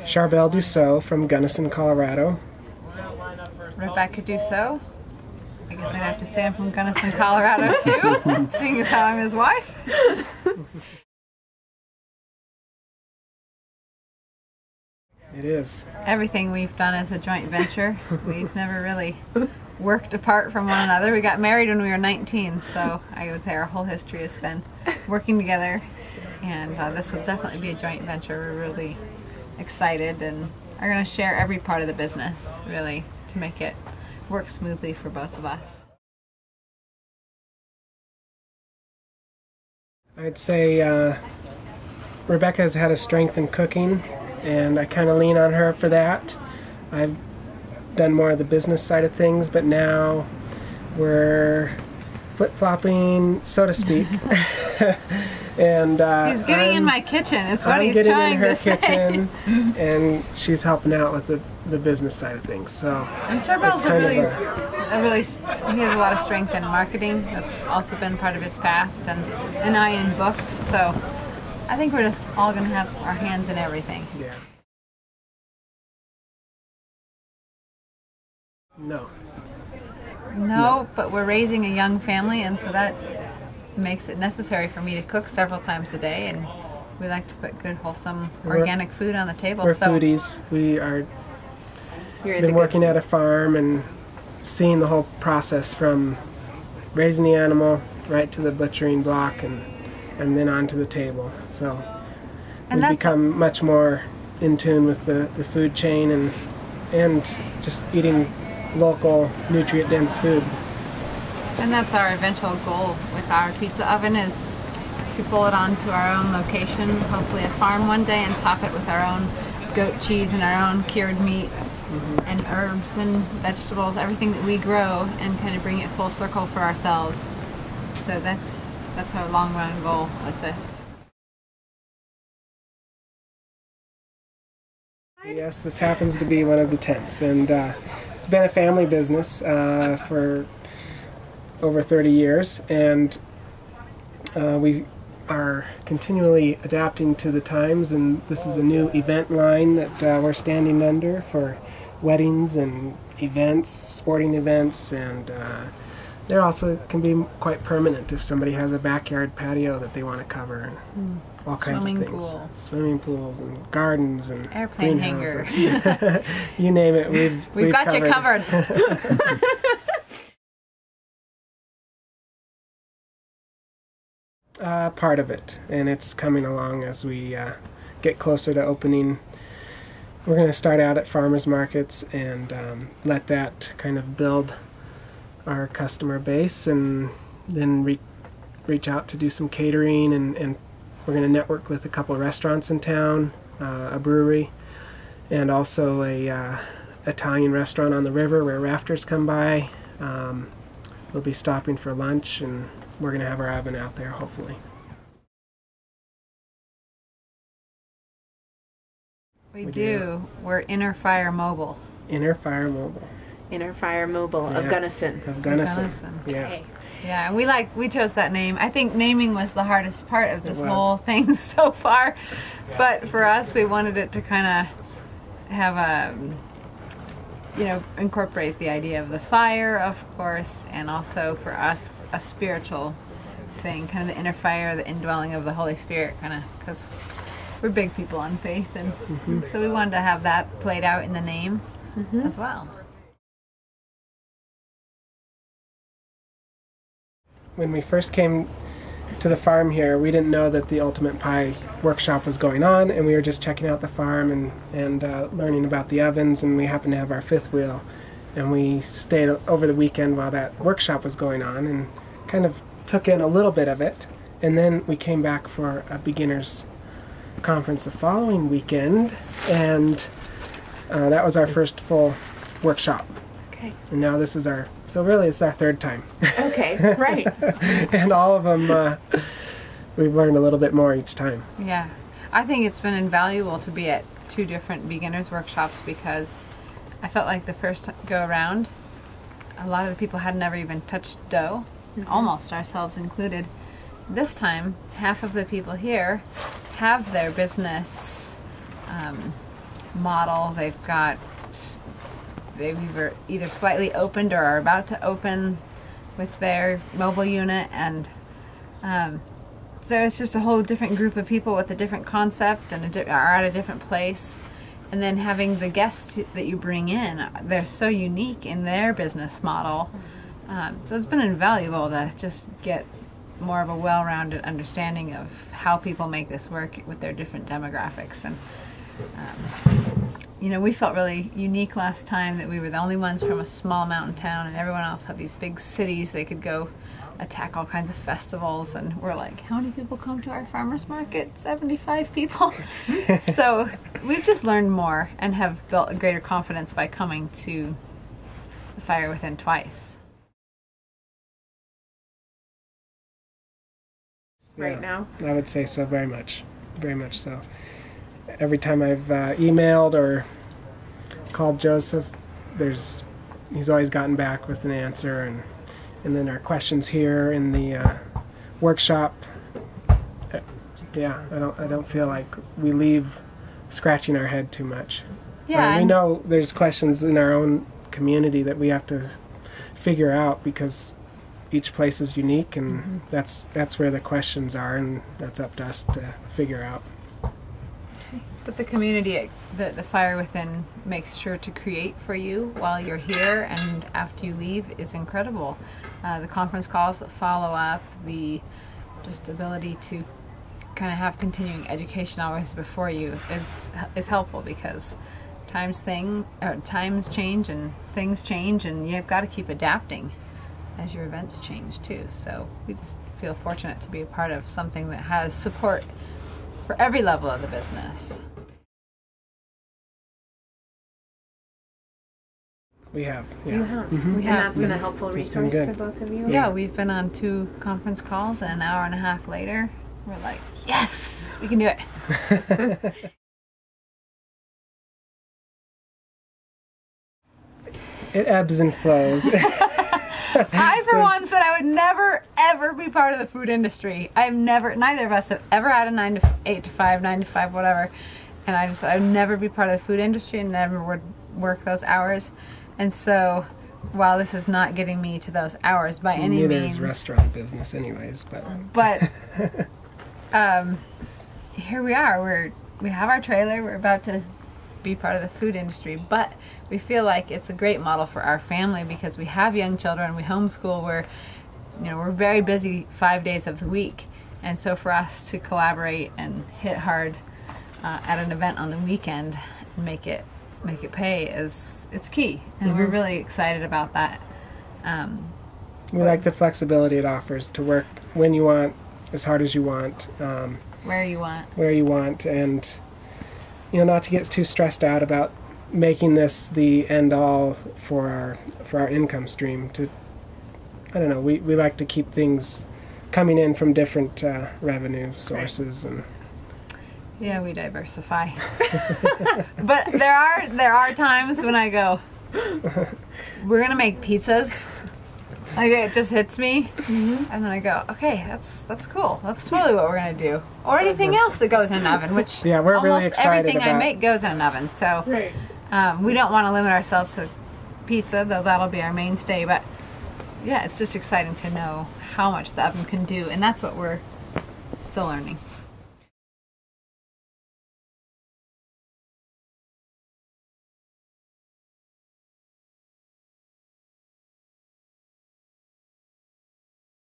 Charbel Duseaus from Gunnison, Colorado. Rebecca Duseaus. I guess I'd have to say I'm from Gunnison, Colorado too, seeing as how I'm his wife. It is. Everything we've done is a joint venture. We've never really worked apart from one another. We got married when we were 19, so I would say our whole history has been working together, and this will definitely be a joint venture. We're really excited and are going to share every part of the business, really, to make it work smoothly for both of us. I'd say Rebecca has had a strength in cooking, and I kind of lean on her for that. I've done more of the business side of things, but now we're flip-flopping, so to speak. And he's getting in my kitchen, is what he's trying to say. getting in her kitchen, and she's helping out with the business side of things. So, and Charbel's he has a lot of strength in marketing. That's also been part of his past, and an eye in books. So I think we're just all going to have our hands in everything. Yeah. No. No, but we're raising a young family, and so that makes it necessary for me to cook several times a day, and we like to put good, wholesome, organic food on the table. We're foodies. We are been working at a farm and seeing the whole process from raising the animal right to the butchering block and then onto the table. So we've become much more in tune with the food chain and just eating local, nutrient-dense food. And that's our eventual goal with our pizza oven, is to pull it onto our own location, hopefully a farm one day, and top it with our own goat cheese and our own cured meats and herbs and vegetables, everything that we grow, and kind of bring it full circle for ourselves. So that's our long-run goal with this. Yes, this happens to be one of the tents, and it's been a family business for over 30 years, and we are continually adapting to the times, and this is a new event line that we're standing under for weddings and events, sporting events, and they also can be quite permanent if somebody has a backyard patio that they want to cover, and all kinds of things. Swimming pools and gardens and airplane hangers. You name it, we've got covered. you covered. Part of it, and it's coming along as we get closer to opening. We're going to start out at farmers markets and let that kind of build our customer base, and then reach out to do some catering, and we're going to network with a couple of restaurants in town, a brewery, and also a Italian restaurant on the river where rafters come by. We'll be stopping for lunch, and we're going to have our oven out there, hopefully. We do. We're Inner Fire Mobile. Inner Fire Mobile. Inner Fire Mobile of Gunnison. Of Gunnison. Yeah. Okay. Yeah, and we chose that name. I think naming was the hardest part of this whole thing so far. But for us, we wanted it to kind of have a, incorporate the idea of the fire, of course, and also for us a spiritual thing, kind of the inner fire, the indwelling of the Holy Spirit, kind of, because we're big people on faith, and so we wanted to have that played out in the name as well. When we first came to the farm here, we didn't know that the Ultimate Pie workshop was going on, and we were just checking out the farm and learning about the ovens, and we happened to have our fifth wheel, and we stayed over the weekend while that workshop was going on and kind of took in a little bit of it, and then we came back for a beginner's conference the following weekend, and that was our first full workshop. Okay. And now this is so really it's our third time. Okay, right. And all of them, we've learned a little bit more each time. Yeah. I think it's been invaluable to be at 2 different beginners workshops, because I felt like the first go around, a lot of the people had never even touched dough, almost ourselves included. This time, half of the people here have their business model. They've either slightly opened or are about to open with their mobile unit, and so it's just a whole different group of people with a different concept and are at a different place. And then having the guests that you bring in, they're so unique in their business model. So it's been invaluable to just get more of a well-rounded understanding of how people make this work with their different demographics. And you know, we felt really unique last time that we were the only ones from a small mountain town, and everyone else had these big cities they could go attack all kinds of festivals, and we're like, how many people come to our farmers market? 75 people. So we've just learned more and have built a greater confidence by coming to the Fire Within twice. Right now? I would say so, very much so. Every time I've emailed or called Joseph, he's always gotten back with an answer, and then our questions here in the workshop. Yeah, I don't feel like we leave scratching our head too much. Yeah, we know there's questions in our own community that we have to figure out because each place is unique, and that's where the questions are, and that's up to us to figure out. But the community that the Fire Within makes sure to create for you while you're here and after you leave is incredible. The conference calls that follow up, the just ability to kind of have continuing education always before you is helpful, because times change and things change, and you've got to keep adapting as your events change too. So we just feel fortunate to be a part of something that has support for every level of the business. We have, yeah. You have. Mm-hmm. And that's been a helpful resource to both of you? Yeah, we've been on 2 conference calls, and an hour and a half later, we're like, yes, we can do it. It ebbs and flows. I, for one, said I would never, ever be part of the food industry. Neither of us have ever had a 8 to 5, 9 to 5, whatever. And I just said I would never be part of the food industry and never would work those hours. And so, while this is not getting me to those hours by any means. Neither is restaurant business anyways, but here we are. We have our trailer. We're about to be part of the food industry, but we feel like it's a great model for our family because we have young children, we homeschool, we're very busy 5 days of the week, and so for us to collaborate and hit hard at an event on the weekend and make it pay it's key, and we're really excited about that. We like the flexibility it offers to work when you want, as hard as you want, where you want, and not to get too stressed out about making this the end all for our income stream. I don't know, we like to keep things coming in from different revenue sources. And yeah, we diversify. But there are times when I go, we're gonna make pizzas. Like, it just hits me, and then I go, okay, that's cool. That's totally what we're gonna do. Or anything else that goes in an oven, which yeah, we're really almost excited everything about. I make goes in an oven. So we don't want to limit ourselves to pizza, though that'll be our mainstay. But yeah, it's just exciting to know how much the oven can do, and that's what we're still learning.